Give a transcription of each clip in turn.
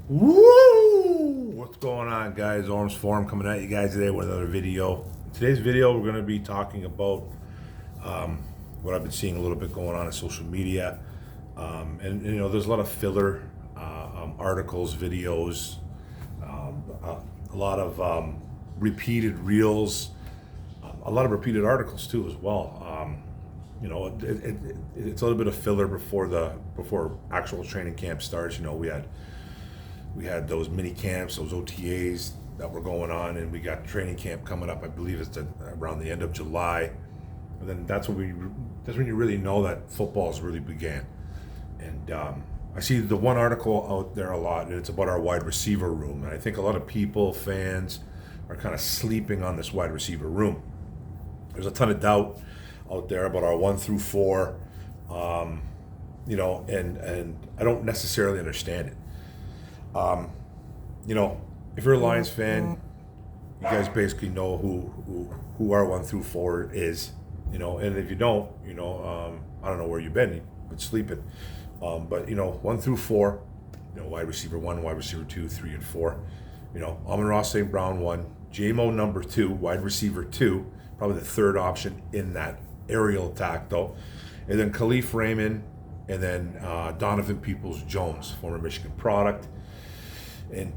Woo! What's going on, guys? Arms Forum coming at you guys today with another video. In today's video, we're going to be talking about what I've been seeing a little bit going on in social media. And you know, there's a lot of filler articles, videos, a lot of repeated reels, a lot of repeated articles too as well. You know, it's a little bit of filler before actual training camp starts. You know, we had those mini camps, those OTAs that were going on, and we got training camp coming up. I believe it's around the end of July, and then that's when you really know that football's really began. And I see the one article out there a lot, and it's about our wide receiver room. And I think a lot of people, fans, are kind of sleeping on this wide receiver room. There's a ton of doubt out there about our 1 through 4, you know, and I don't necessarily understand it. You know, if you're a Lions fan, you guys basically know who our 1 through 4 is, you know, and if you don't, you know, I don't know where you've been sleeping. But you know, 1 through 4, you know, wide receiver 1, wide receiver 2, 3, and 4. You know, Amon-Ra St. Brown 1, J-Mo number 2, wide receiver 2, probably the third option in that aerial attack though, and then Khalif Raymond, and then Donovan Jones, former Michigan product, and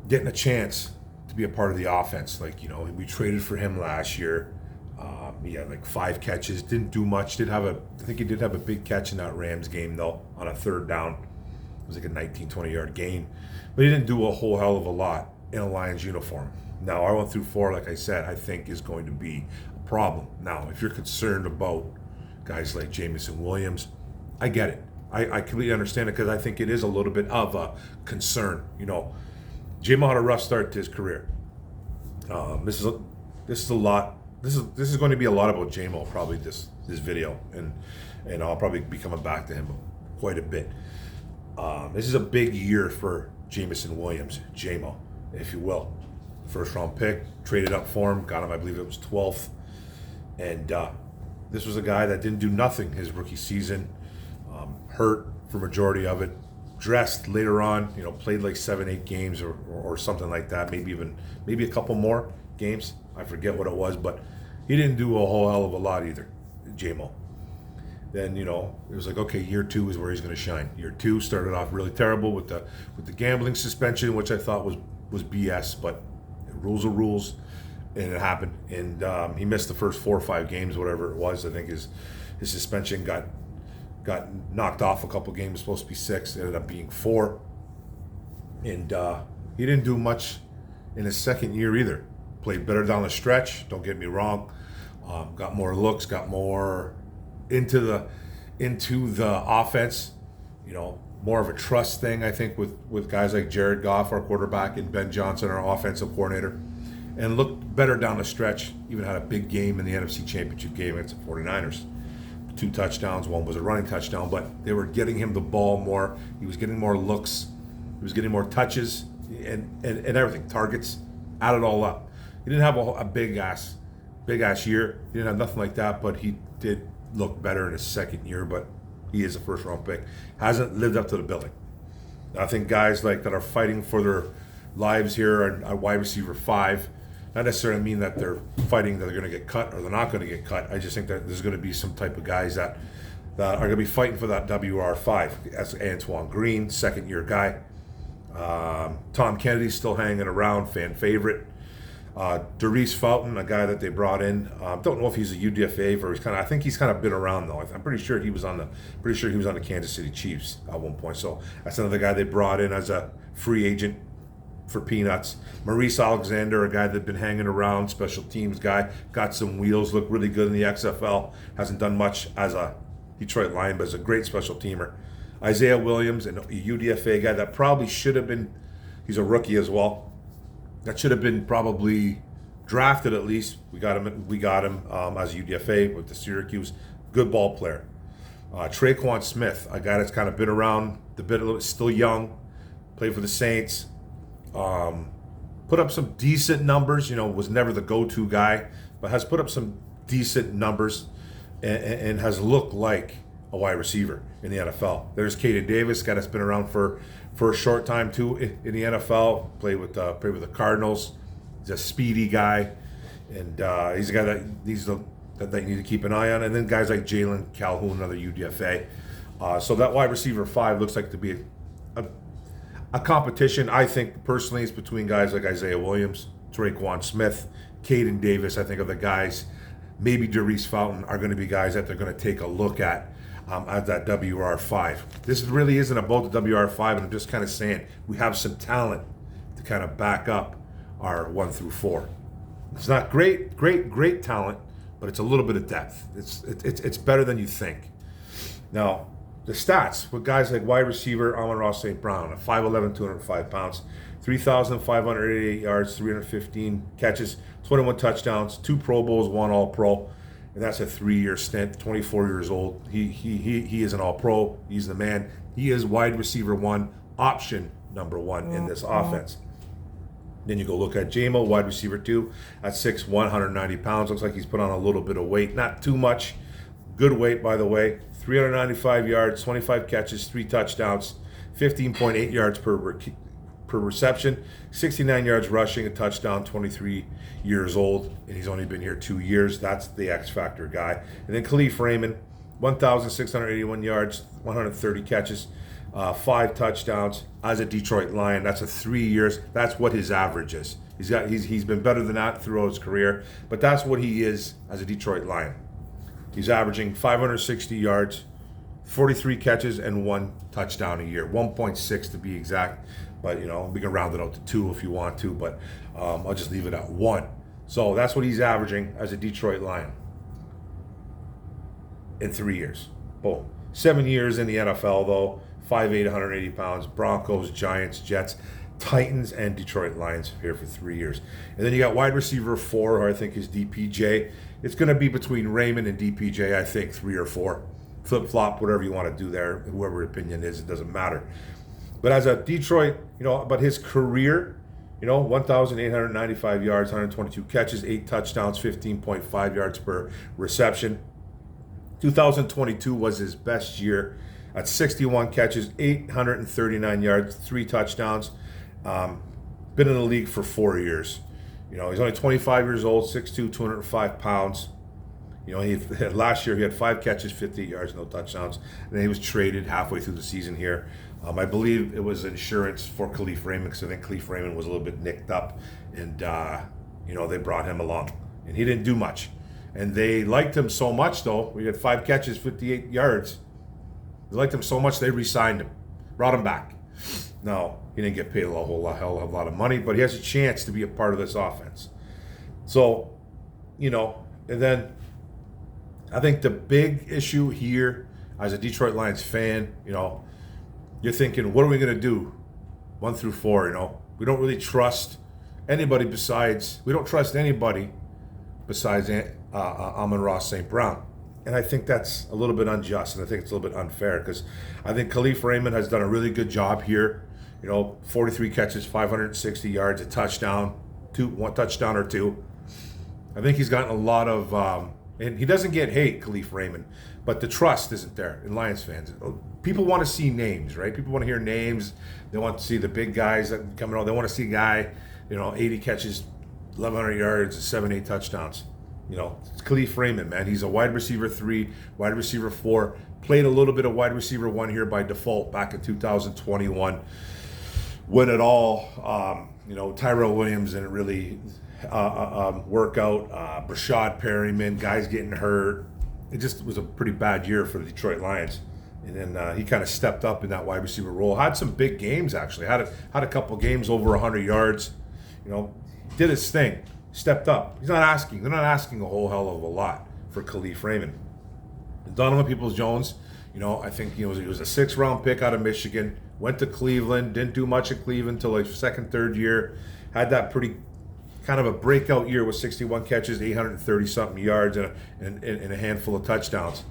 getting a chance to be a part of the offense. Like, you know, we traded for him last year. He had like 5 catches, didn't do much. I think he did have a big catch in that Rams game though, on a third down. It was like a 19-20 yard gain, but he didn't do a whole hell of a lot in a Lions uniform. Now, our 1 through 4, like I said, I think is going to be a problem. Now, if you're concerned about guys like Jameson Williams, I get it. I completely understand it, because I think it is a little bit of a concern. You know, J-Mo had a rough start to his career. This is a lot. This is going to be a lot about J-Mo, probably this video, and I'll probably be coming back to him quite a bit. This is a big year for Jameson Williams, J-Mo, if you will. First round pick, traded up for him, got him, I believe it was 12th, and this was a guy that didn't do nothing his rookie season. Hurt for majority of it, dressed later on, you know, played like 7-8 games or something like that, maybe a couple more games, I forget what it was, but he didn't do a whole hell of a lot either, J-Mo. Then, you know, it was like, okay, year 2 is where he's going to shine. Year 2 started off really terrible with the gambling suspension, which I thought was BS, but rules are rules, and it happened. And he missed the first 4 or 5 games, whatever it was. I think his suspension got knocked off a couple games. It was supposed to be 6, it ended up being 4. And he didn't do much in his second year either. Played better down the stretch, don't get me wrong. Got more looks, got more into the offense. You know, more of a trust thing, I think, with guys like Jared Goff, our quarterback, and Ben Johnson, our offensive coordinator. And looked better down the stretch. Even had a big game in the NFC Championship game against the 49ers. 2 touchdowns, 1 was a running touchdown, but they were getting him the ball more. He was getting more looks. He was getting more touches and everything, targets, add it all up. He didn't have a big ass year. He didn't have nothing like that, but he did look better in his second year. But he is a first round pick. Hasn't lived up to the billing. I think guys like that are fighting for their lives here are wide receiver 5. Not necessarily mean that they're fighting that they're going to get cut or they're not going to get cut. I just think that there's going to be some type of guys that are going to be fighting for that WR5. That's Antoine Green, second year guy. Tom Kennedy's still hanging around, fan favorite. Darius Fountain, a guy that they brought in. Don't know if he's a UDFA or I think he's kind of been around though. I'm pretty sure he was on the Kansas City Chiefs at one point. So that's another guy they brought in as a free agent for peanuts. Maurice Alexander, a guy that's been hanging around, special teams guy, got some wheels, looked really good in the XFL. Hasn't done much as a Detroit Lion, but is a great special teamer. Isaiah Williams, a UDFA guy that probably should have been. He's a rookie as well. That should have been probably drafted at least. We got him as a UDFA with the Syracuse. Good ball player. Traquan Smith, a guy that's kind of been around a little bit, still young, played for the Saints. Put up some decent numbers, you know, was never the go-to guy, but has put up some decent numbers and has looked like a wide receiver in the NFL. There's Caden Davis, guy that's been around for a short time too in the NFL. Played with the Cardinals. He's a speedy guy, and he's a guy that they need to keep an eye on. And then guys like Jalen Calhoun, another UDFA. So that wide receiver 5 looks like to be a competition. I think personally it's between guys like Isaiah Williams, Traquan Smith, Caden Davis. I think of the guys. Maybe Darius Fountain are going to be guys that they're going to take a look at that WR5. This really isn't about the WR5, and I'm just kind of saying we have some talent to kind of back up our 1 through 4. It's not great talent, but it's a little bit of depth. It's better than you think. Now, the stats with guys like wide receiver Amon-Ra St. Brown, 5'11", 205 pounds, 3,588 yards, 315 catches, 21 touchdowns, 2 Pro Bowls, 1 All-Pro, and that's a 3-year stint. 24 years old. He is an All-Pro. He's the man. He is wide receiver 1, option number 1 in this offense. Then you go look at JMO, wide receiver 2, at 6'1", 190 pounds. Looks like he's put on a little bit of weight. Not too much. Good weight, by the way. 395 yards, 25 catches, 3 touchdowns, 15.8 yards per reception, 69 yards rushing, a touchdown, 23 years old, and he's only been here 2 years. That's the X Factor guy. And then Khalif Raymond, 1,681 yards, 130 catches, 5 touchdowns as a Detroit Lion. That's a 3 years. That's what his average is. He's been better than that throughout his career, but that's what he is as a Detroit Lion. He's averaging 560 yards, 43 catches, and 1 touchdown a year. 1.6 to be exact. But, we can round it out to 2 if you want to, but I'll just leave it at 1. So that's what he's averaging as a Detroit Lion in 3 years. Boom. 7 years in the NFL, though. 5'8", 180 pounds. Broncos, Giants, Jets, Titans, and Detroit Lions here for 3 years. And then you got wide receiver 4, who I think is DPJ. It's going to be between Raymond and DPJ, I think, 3 or 4. Flip-flop, whatever you want to do there. Whoever your opinion is, it doesn't matter. But as a Detroit, but his career, 1,895 yards, 122 catches, 8 touchdowns, 15.5 yards per reception. 2022 was his best year at 61 catches, 839 yards, 3 touchdowns. Been in the league for 4 years. He's only 25 years old, 6'2", 205 pounds. Last year he had 5 catches, 58 yards, no touchdowns. And then he was traded halfway through the season here. I believe it was insurance for Khalif Raymond, because I think Khalif Raymond was a little bit nicked up, and they brought him along, and he didn't do much. And they liked him so much, though. We had 5 catches, 58 yards. They liked him so much they re-signed him, brought him back. Now, he didn't get paid a hell of a lot of money, but he has a chance to be a part of this offense. So, and then I think the big issue here, as a Detroit Lions fan, you're thinking, what are we going to do 1 through 4? We don't really trust anybody besides Amon-Ra St. Brown. And I think that's a little bit unjust, and I think it's a little bit unfair, because I think Khalif Raymond has done a really good job here. 43 catches, 560 yards, a touchdown, 1 touchdown or 2. I think he's gotten a lot of, and he doesn't get hate, Khalif Raymond, but the trust isn't there in Lions fans. People want to see names, right? People want to hear names. They want to see the big guys that come out. They want to see a guy, 80 catches, 1,100 yards, 7, 8 touchdowns. It's Khalif Raymond, man. He's a wide receiver 3, wide receiver 4. Played a little bit of wide receiver 1 here by default back in 2021. When it all, Tyrell Williams didn't really work out. Brashad Perryman, guys getting hurt. It just was a pretty bad year for the Detroit Lions. And then he kind of stepped up in that wide receiver role. Had some big games, actually. Had a couple games over 100 yards. Did his thing. Stepped up. They're not asking a whole hell of a lot for Khalif Raymond. And Donovan Jones, I think he was a 6th-round pick out of Michigan. Went to Cleveland. Didn't do much at Cleveland until like 2nd, 3rd year. Had that pretty kind of a breakout year with 61 catches, 830-something yards, and a handful of touchdowns.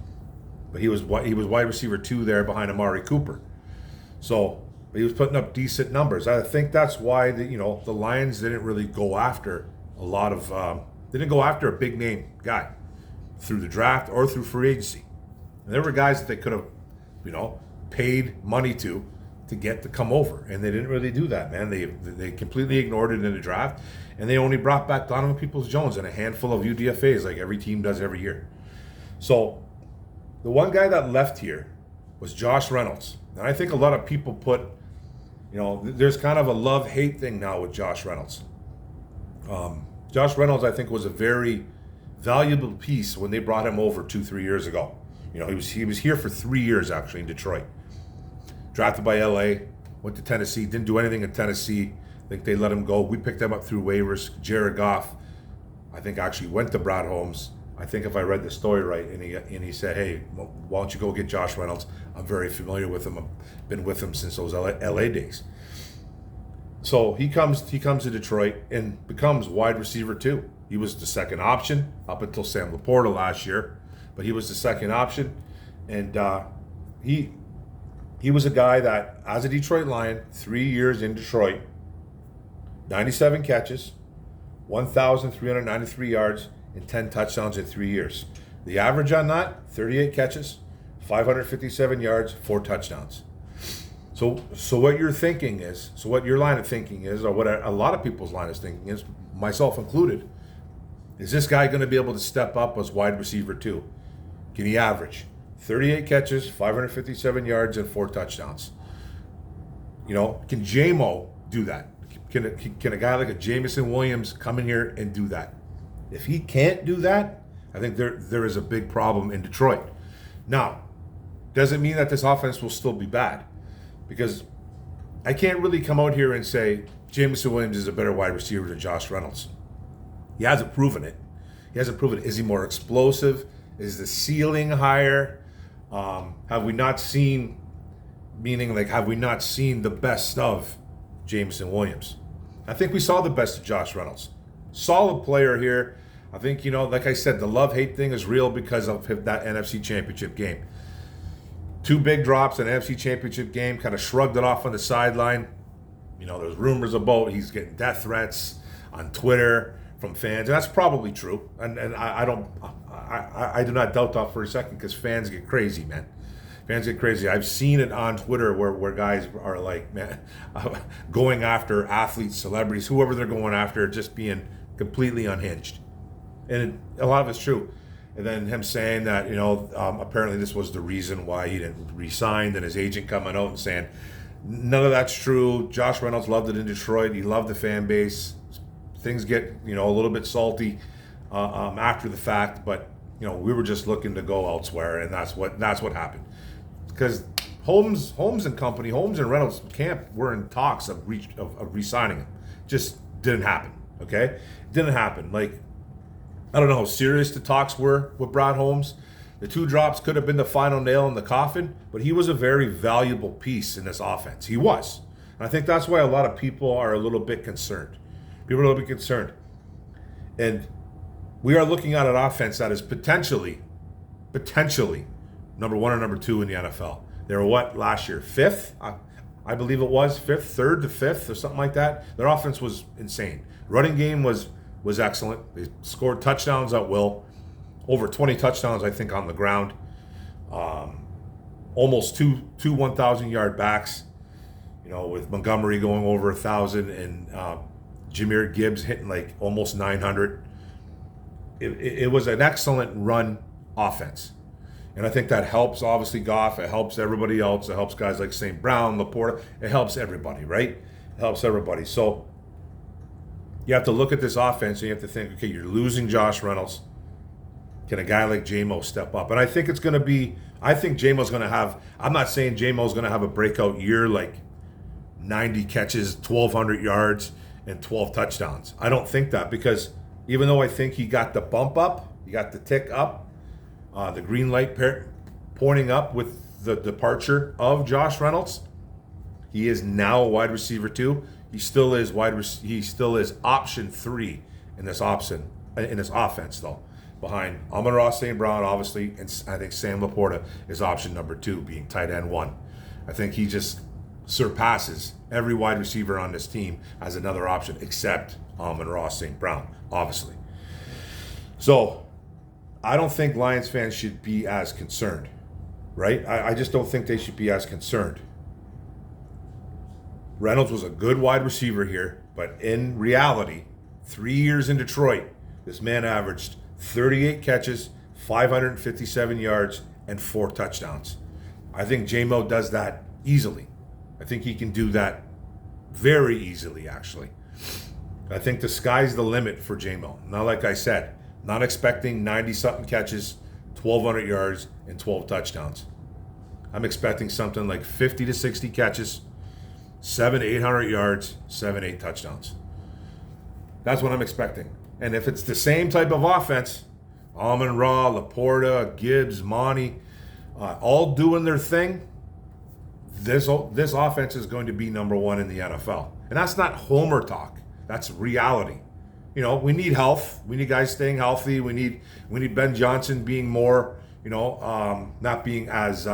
But he was wide receiver 2 there behind Amari Cooper. So he was putting up decent numbers. I think that's why the Lions didn't really go after they didn't go after a big name guy through the draft or through free agency. And there were guys that they could have, paid money to get to come over, and they didn't really do that, man. They completely ignored it in the draft, and they only brought back Donovan Jones and a handful of UDFAs like every team does every year. So the one guy that left here was Josh Reynolds, and I think a lot of people put, there's kind of a love-hate thing now with Josh Reynolds. Josh Reynolds, I think, was a very valuable piece when they brought him over 2-3 years ago. He was here for 3 years actually in Detroit. Drafted by LA, went to Tennessee, didn't do anything in Tennessee. I think they let him go. We picked him up through waivers. Jared Goff, I think, actually went to Brad Holmes. I think if I read the story right, and he said, hey, why don't you go get Josh Reynolds? I'm very familiar with him. I've been with him since those LA days. So he comes to Detroit and becomes wide receiver 2. He was the second option up until Sam Laporta last year, but he was the second option, and he was a guy that, as a Detroit Lion, 3 years in Detroit, 97 catches, 1,393 yards, and 10 touchdowns in 3 years. The average on that, 38 catches, 557 yards, 4 touchdowns. So what your line of thinking is, or what a lot of people's line of thinking is, myself included, is this guy going to be able to step up as wide receiver 2? Can he average 38 catches, 557 yards, and 4 touchdowns? Can JMO do that? Can a guy like a Jameson Williams come in here and do that? If he can't do that, I think there is a big problem in Detroit. Now, doesn't mean that this offense will still be bad, because I can't really come out here and say Jameson Williams is a better wide receiver than Josh Reynolds. He hasn't proven it. Is he more explosive? Is the ceiling higher? Have we not seen the best of Jameson Williams? I think we saw the best of Josh Reynolds. Solid player here. I think, like I said, the love-hate thing is real because of that NFC Championship game. 2 big drops in an NFC Championship game, kind of shrugged it off on the sideline. There's rumors about he's getting death threats on Twitter from fans, and that's probably true. And I do not doubt that for a second, because fans get crazy, man. Fans get crazy. I've seen it on Twitter where guys are like, man, going after athletes, celebrities, whoever they're going after, just being completely unhinged. And a lot of it's true. And then him saying that, apparently this was the reason why he didn't re-sign, and his agent coming out and saying, none of that's true. Josh Reynolds loved it in Detroit. He loved the fan base. Things get, a little bit salty after the fact, but, we were just looking to go elsewhere, and that's what happened. Because Holmes and Reynolds camp were in talks of re-signing him. Just didn't happen, okay? Didn't happen. I don't know how serious the talks were with Brad Holmes. The 2 drops could have been the final nail in the coffin, but he was a very valuable piece in this offense. He was. And I think that's why a lot of people are a little bit concerned. People are a little bit concerned. And we are looking at an offense that is potentially number 1 or number 2 in the NFL. They were last year? 5th? I believe it was 5th, 3rd to 5th or something like that. Their offense was insane. Running game was excellent. They scored touchdowns at will. Over 20 touchdowns, I think, on the ground. Almost two 1,000-yard backs, with Montgomery going over 1,000 and Jahmyr Gibbs hitting almost 900. It was an excellent run offense. And I think that helps, obviously, Goff. It helps everybody else. It helps guys like St. Brown, Laporta. It helps everybody, right? It helps everybody. So you have to look at this offense and you have to think, okay, you're losing Josh Reynolds. Can a guy like J-Mo step up? And I think J-Mo's going to have, I'm not saying J-Mo's going to have a breakout year 90 catches, 1,200 yards, and 12 touchdowns. I don't think that, because even though I think he got the bump up, he got the tick up, the green light pointing up with the departure of Josh Reynolds, he is now a wide receiver 2. He still is option 3 in this offense, though, behind Amon-Ra St. Brown, obviously, and I think Sam Laporta is option number 2, being tight end 1. I think he just surpasses every wide receiver on this team as another option, except Amon-Ra St. Brown, obviously. So I don't think Lions fans should be as concerned. right? I just don't think they should be as concerned. Reynolds was a good wide receiver here, but in reality, 3 years in Detroit, this man averaged 38 catches, 557 yards, and 4 touchdowns. I think J-Mo does that easily. I think he can do that very easily, actually. I think the sky's the limit for J-Mo. Now, like I said, not expecting 90-something catches, 1,200 yards, and 12 touchdowns. I'm expecting something like 50 to 60 catches, 800 yards, 8 touchdowns. That's what I'm expecting. And if it's the same type of offense, Amon-Ra, Laporta, Gibbs, Monty, all doing their thing, this offense is going to be number one in the NFL. And that's not homer talk. That's reality. You know, we need health. We need guys staying healthy. We need Ben Johnson being more, not being as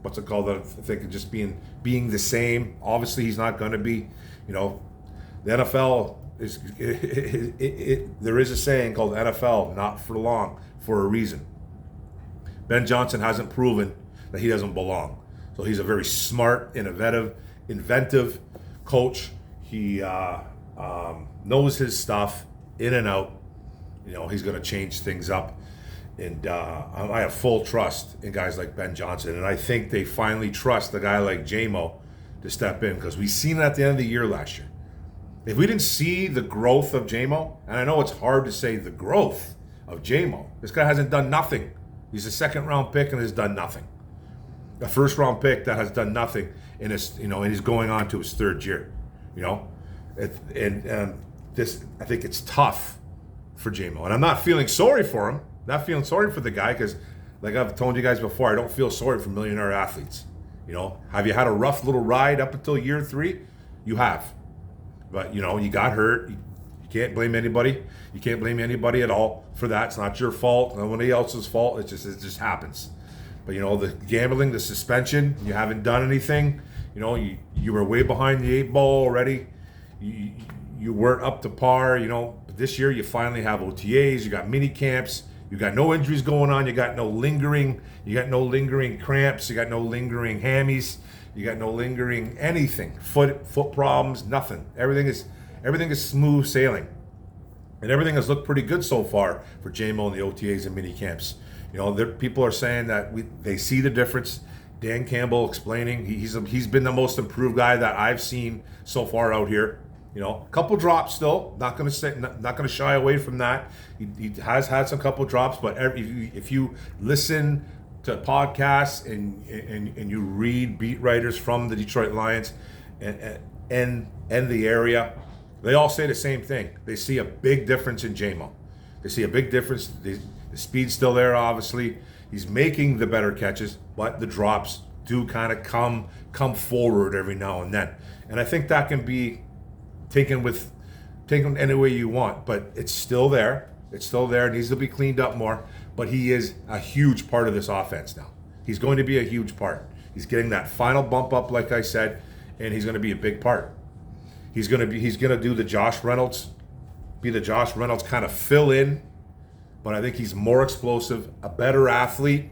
what's it called? I think just being the same. Obviously, he's not going to be. The NFL is there is a saying called NFL not for long for a reason. Ben Johnson hasn't proven that he doesn't belong. So he's a very smart, inventive coach. He knows his stuff in and out. He's going to change things up. And I have full trust in guys like Ben Johnson. And I think they finally trust a guy like J-Mo to step in, because we've seen it at the end of the year last year. If we didn't see the growth of J-Mo, and I know it's hard to say the growth of J-Mo, this guy hasn't done nothing. He's a second-round pick and has done nothing. A first-round pick that has done nothing in his, and he's going on to his third year. This, I think it's tough for J-Mo, and I'm not feeling sorry for him. Not feeling sorry for the guy, because, like I've told you guys before, I don't feel sorry for millionaire athletes. Have you had a rough little ride up until year 3? You have, but you got hurt. You can't blame anybody. You can't blame anybody at all for that. It's not your fault. Nobody else's fault. It just happens. But the gambling, the suspension, you haven't done anything. You were way behind the 8 ball already. You weren't up to par. But this year you finally have OTAs. You got mini camps. You got no injuries going on. You got no lingering cramps. You got no lingering hammies. You got no lingering anything. Foot problems. Nothing. Everything is smooth sailing, and everything has looked pretty good so far for J-Mo and the OTAs and mini camps. People are saying that they see the difference. Dan Campbell explaining he's been the most improved guy that I've seen so far out here. A couple drops still. Not going to shy away from that. He has had some couple drops, but if you listen to podcasts and you read beat writers from the Detroit Lions and the area, they all say the same thing. They see a big difference in J-Mo. They see a big difference. The speed's still there, obviously. He's making the better catches, but the drops do kind of come forward every now and then. And I think that can be taken any way you want, but it's still there. It needs to be cleaned up more, but he is a huge part of this offense now. He's going to be a huge part. He's getting that final bump up, like I said, and he's going to be a big part. He's going to do the Josh Reynolds, kind of fill in, but I think he's more explosive, a better athlete,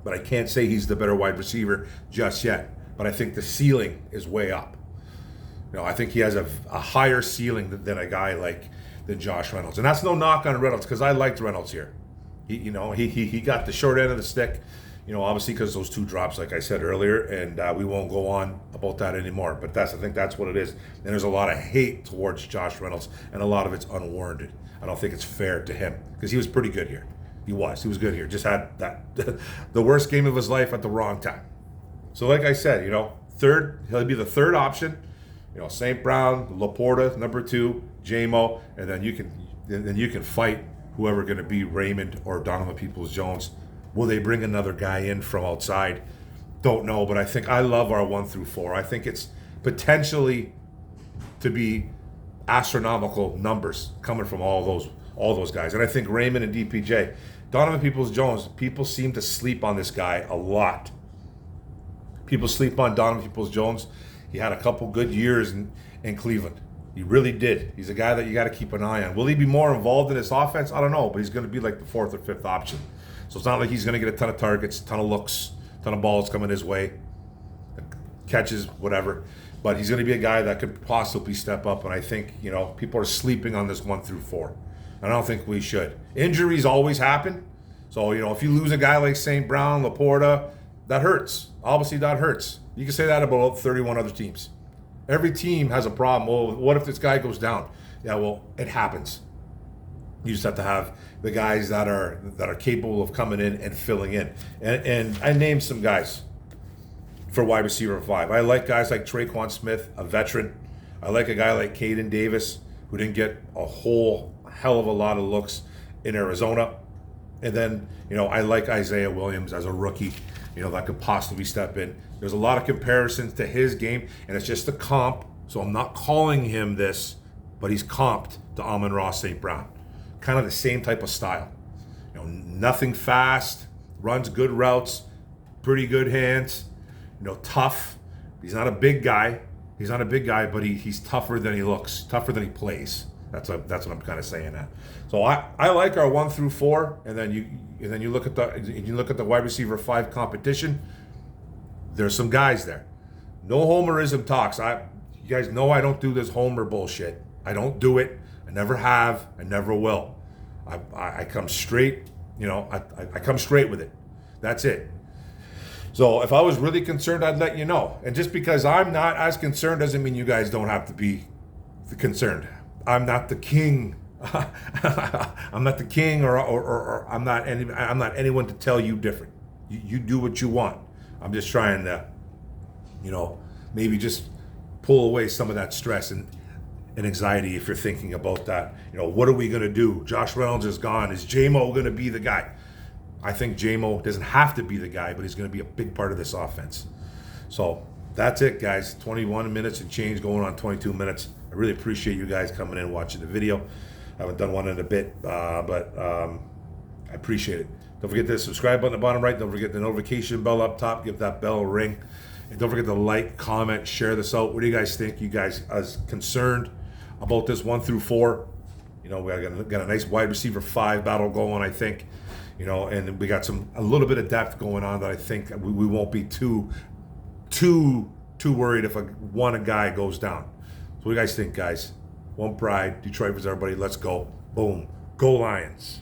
but I can't say he's the better wide receiver just yet. But I think the ceiling is way up. I think he has a higher ceiling than a guy than Josh Reynolds. And that's no knock on Reynolds, because I liked Reynolds here. He got the short end of the stick, obviously because those 2 drops, like I said earlier, and we won't go on about that anymore. But I think that's what it is. And there's a lot of hate towards Josh Reynolds, and a lot of it's unwarranted. I don't think it's fair to him, because he was pretty good here. He was good here. Just had the worst game of his life at the wrong time. So like I said, third, he'll be the third option. St. Brown, Laporta, number 2, J-Mo, and then you can fight whoever going to be Raymond or Donovan Peoples-Jones. Will they bring another guy in from outside? Don't know, but I love our 1 through 4. I think it's potentially to be astronomical numbers coming from all those guys. And I think Raymond and DPJ, Donovan Peoples-Jones, people seem to sleep on this guy a lot. People sleep on Donovan Peoples-Jones. He had a couple good years in Cleveland. He really did. He's a guy that you got to keep an eye on. Will he be more involved in this offense? I don't know, but he's going to be like the 4th or 5th option. So it's not like he's going to get a ton of targets, ton of looks, ton of balls coming his way, catches, whatever. But he's going to be a guy that could possibly step up. And I think, people are sleeping on this 1 through 4. I don't think we should. Injuries always happen. So, if you lose a guy like St. Brown, Laporta, that hurts. Obviously, that hurts. You can say that about 31 other teams. Every team has a problem. Well, what if this guy goes down? Yeah, well, it happens. You just have to have the guys that are capable of coming in and filling in. And I named some guys for wide receiver 5. I like guys like Traquan Smith, a veteran. I like a guy like Caden Davis, who didn't get a whole hell of a lot of looks in Arizona. And then, I like Isaiah Williams as a rookie, that could possibly step in. There's a lot of comparisons to his game, and it's just a comp. So I'm not calling him this, but he's comped to Amon-Ra St. Brown. Kind of the same type of style. Nothing fast, runs good routes, pretty good hands, tough. He's not a big guy. But he's tougher than he looks, tougher than he plays. That's what I'm kind of saying that. So I like our 1 through 4, and then you look at the wide receiver 5 competition. There's some guys there. No homerism talks. You guys know I don't do this homer bullshit. I don't do it. I never have. I never will. I come straight. I come straight with it. That's it. So if I was really concerned, I'd let you know. And just because I'm not as concerned doesn't mean you guys don't have to be concerned. I'm not the king. I'm not the king, or I'm not anyone to tell you different. You do what you want. I'm just trying to, maybe just pull away some of that stress and anxiety if you're thinking about that. What are we going to do? Josh Reynolds is gone. Is J-Mo going to be the guy? I think J-Mo doesn't have to be the guy, but he's going to be a big part of this offense. So that's it, guys. 21 minutes and change, going on 22 minutes. I really appreciate you guys coming in and watching the video. I haven't done one in a bit, but I appreciate it. Don't forget the subscribe button at the bottom right. Don't forget the notification bell up top. Give that bell a ring. And don't forget to like, comment, share this out. What do you guys think? You guys as concerned about this 1 through 4? We got a nice wide receiver 5 battle going, I think. And we got a little bit of depth going on that I think we won't be too worried if a guy goes down. So what do you guys think, guys? One pride, Detroit versus everybody. Let's go. Boom. Go Lions.